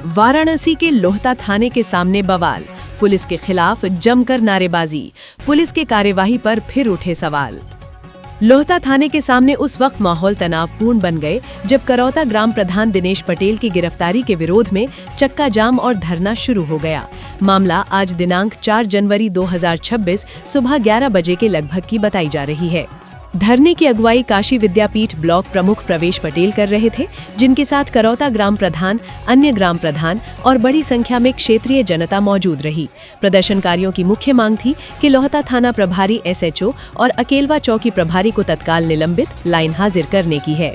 वाराणसी के लोहता थाने के सामने बवाल, पुलिस के खिलाफ जमकर नारेबाजी, पुलिस के कार्यवाही पर फिर उठे सवाल। लोहता थाने के सामने उस वक्त माहौल तनावपूर्ण बन गए जब करौता ग्राम प्रधान दिनेश पटेल की गिरफ्तारी के विरोध में चक्का जाम और धरना शुरू हो गया। मामला आज दिनांक 4 जनवरी 2026 सुबह 11 बजे के लगभग की बताई जा रही है। धरने की अगुवाई काशी विद्यापीठ ब्लॉक प्रमुख प्रवेश पटेल कर रहे थे, जिनके साथ करौता ग्राम प्रधान, अन्य ग्राम प्रधान और बड़ी संख्या में क्षेत्रीय जनता मौजूद रही। प्रदर्शनकारियों की मुख्य मांग थी कि लोहता थाना प्रभारी SHO और अकेलवा चौकी प्रभारी को तत्काल निलंबित, लाइन हाजिर करने की है।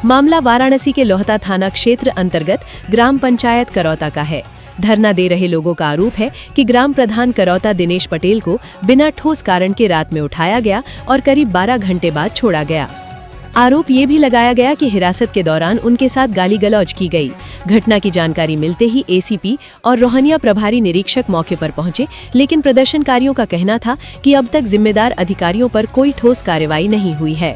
मामला वाराणसी के लोहता थाना क्षेत्र अंतर्गत ग्राम पंचायत करौता का है। धरना दे रहे लोगों का आरोप है कि ग्राम प्रधान करौता दिनेश पटेल को बिना ठोस कारण के रात में उठाया गया और करीब 12 घंटे बाद छोड़ा गया। आरोप ये भी लगाया गया कि हिरासत के दौरान उनके साथ गाली गलौज की गई। घटना की जानकारी मिलते ही ACP और रोहनिया प्रभारी निरीक्षक मौके पर पहुंचे, लेकिन प्रदर्शनकारियों का कहना था कि अब तक जिम्मेदार अधिकारियों पर कोई ठोस कार्रवाई नहीं हुई है।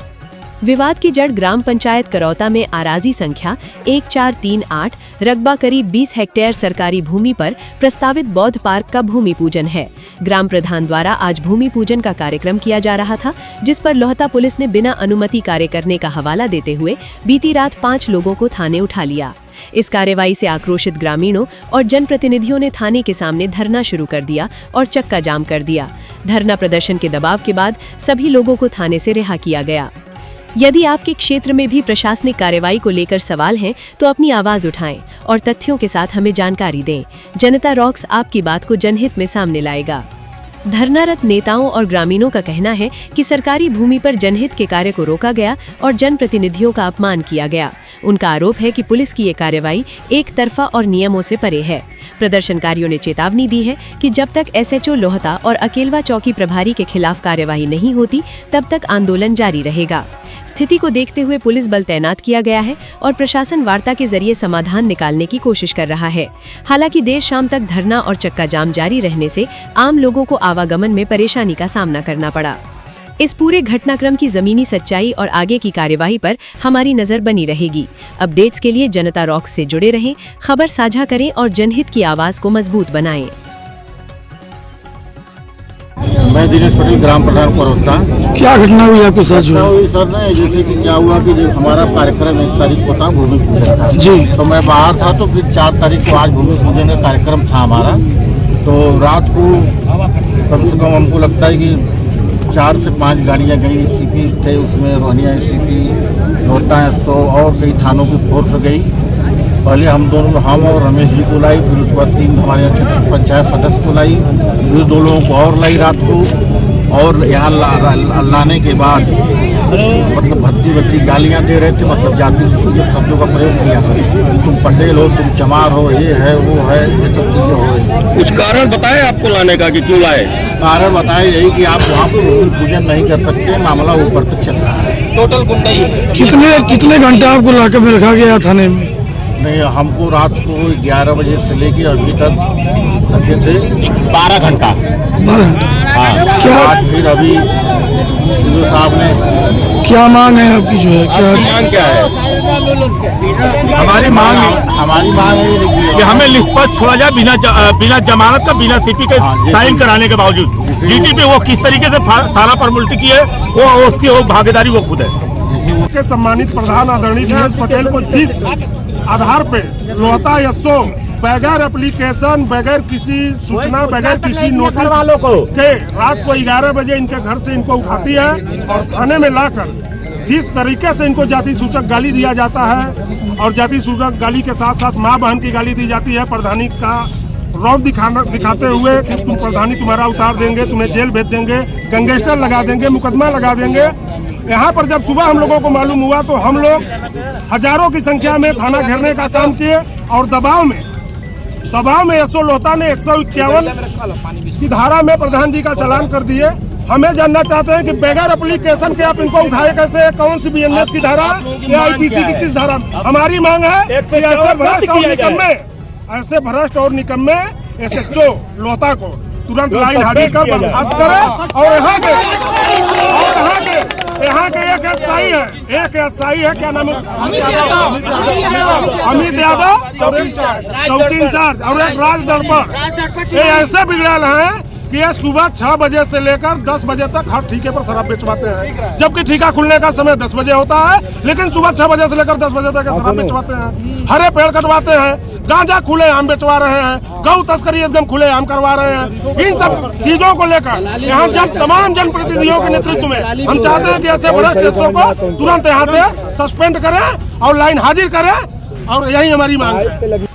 विवाद की जड़ ग्राम पंचायत करौता में आराजी संख्या 1438 रकबा करीब 20 हेक्टेयर सरकारी भूमि पर प्रस्तावित बौद्ध पार्क का भूमि पूजन है। ग्राम प्रधान द्वारा आज भूमि पूजन का कार्यक्रम किया जा रहा था, जिस पर लोहता पुलिस ने बिना अनुमति कार्य करने का हवाला देते हुए बीती रात 5 लोगों को थाने उठा लिया। इस कार्यवाही से आक्रोशित ग्रामीणों और जनप्रतिनिधियों ने थाने के सामने धरना शुरू कर दिया और चक्का जाम कर दिया। धरना प्रदर्शन के दबाव के बाद सभी लोगों को थाने से रिहा किया गया। यदि आपके क्षेत्र में भी प्रशासनिक कार्रवाई को लेकर सवाल हैं, तो अपनी आवाज उठाएं और तथ्यों के साथ हमें जानकारी दें। जनता रॉक्स आपकी बात को जनहित में सामने लाएगा। धरनारत नेताओं और ग्रामीणों का कहना है कि सरकारी भूमि पर जनहित के कार्य को रोका गया और जनप्रतिनिधियों का अपमान किया गया। उनका आरोप है कि पुलिस की ये कार्रवाई एक तरफा और नियमों से परे है। प्रदर्शनकारियों ने चेतावनी दी है कि जब तक SHO लोहता और अकेलवा चौकी प्रभारी के खिलाफ कार्यवाही नहीं होती, तब तक आंदोलन जारी रहेगा। स्थिति को देखते हुए पुलिस बल तैनात किया गया है और प्रशासन वार्ता के जरिए समाधान निकालने की कोशिश कर रहा है। हालांकि देर शाम तक धरना और चक्का जाम जारी रहने से आम लोगों को आवागमन में परेशानी का सामना करना पड़ा। इस पूरे घटनाक्रम की जमीनी सच्चाई और आगे की कार्यवाही पर हमारी नजर बनी रहेगी। अपडेट्स के लिए जनता रॉक्स से जुड़े रहें, खबर साझा करें और जनहित की आवाज को मजबूत बनाएं। मैं दिनेश पटेल, ग्राम प्रधान करौता। क्या घटना हुई आपके साथ? हुई सर ने जैसे कि क्या हुआ कि हमारा कार्यक्रम 1 तारीख को था, भूमि पूजन था जी। तो मैं बाहर था, तो फिर 4 तारीख को आज भूमि पूजन का कार्यक्रम था हमारा। तो रात को कम से कम हमको लगता है कि 4 से 5 गाड़ियाँ गई। ACP थे उसमें, रोहनिया ACP, लोहता SHO और कई थानों की फोर्स गई। पहले हम और रमेश जी को लाई, फिर उसके बाद 3 हमारे यहाँ क्षेत्र पंचायत सदस्य को लाई, फिर 2 लोगों को और लाई रात को। और यहाँ लाने के बाद मतलब भद्दी गालियाँ दे रहे थे, मतलब जाति शब्दों का प्रयोग किया। तुम पटेल हो, तुम चमार हो, ये है वो है, ये सब चीजें हो रही। कुछ कारण बताए आपको लाने का कि क्यों लाए? कारण बताए यही कि आप वहाँ पर भूमि पूजन नहीं कर सकते, मामला ऊपर तक चल रहा है। टोटल गुंडाई। कितने घंटे आपको लाके में रखा गया थाने में? नहीं, हमको रात को 11 बजे से लेके अभी तक रखे थे 12 घंटा। हाँ, क्या फिर अभी साहब ने क्या मांग है आपकी? जो है क्या मांग, क्या है हमारी मांग? हमारी मांग है कि हमें निष्पक्ष छोड़ा जाए, बिना जमानत का, बिना CP के साइन कराने के बावजूद। DT पे वो किस तरीके से थाना फॉर्मेलिटी की है, वो उसकी वो भागीदारी वो खुद है। सम्मानित प्रधान आदरणीय दिनेश पटेल को जिस आधार पे लोहता SHO बगैर एप्लीकेशन, बगैर किसी सूचना, बगैर किसी नोटिस वालों को के रात को 11 बजे इनके घर से इनको उठाती है और थाने में लाकर जिस तरीके से इनको जाति सूचक गाली दिया जाता है और जाति सूचक गाली के साथ साथ माँ बहन की गाली दी जाती है, प्रधानी का रौब दिखाते हुए कि तुम प्रधानी तुम्हारा उतार देंगे, तुम्हें जेल भेज देंगे, गैंगस्टर लगा देंगे, मुकदमा लगा देंगे। यहाँ पर जब सुबह हम लोगों को मालूम हुआ तो हम लोग हजारों की संख्या में थाना घेरने का काम किए और दबाव में SHO लोहता ने 151 की धारा में प्रधान जी का चालान कर दिए। हमें जानना चाहते हैं कि बगैर एप्लीकेशन के आप इनको उठाए कैसे? कौन सी BNS की धारा या IPC की किस धारा? हमारी मांग है कि ऐसे भ्रष्ट और निकम्मे SHO लोहता को तुरंत लाइन हाजिर कर बर्खास्त करें और यहाँ के एक SI है है, एक एसआई है, क्या नाम है, अमित यादव, चौकी इंचार्ज, और एक राज दर्पण। ये ऐसे बिगड़ल हैं कि ये सुबह 6 बजे से लेकर 10 बजे तक हर ठेके पर शराब बेचवाते हैं, जबकि ठेका खुलने का समय 10 बजे होता है, लेकिन सुबह 6 बजे से लेकर 10 बजे तक शराब बेचवाते हैं। हरे पेड़ कटवाते हैं, गांजा खुले आम बेचवा रहे हैं, गौ तस्करी एकदम खुले आम करवा रहे हैं। इन सब चीजों को लेकर यहाँ तमाम जनप्रतिनिधियों के नेतृत्व में हम चाहते हैं कि ऐसे बड़े केसों को तुरंत यहाँ से सस्पेंड करें और लाइन हाजिर करें, और यही हमारी मांग है।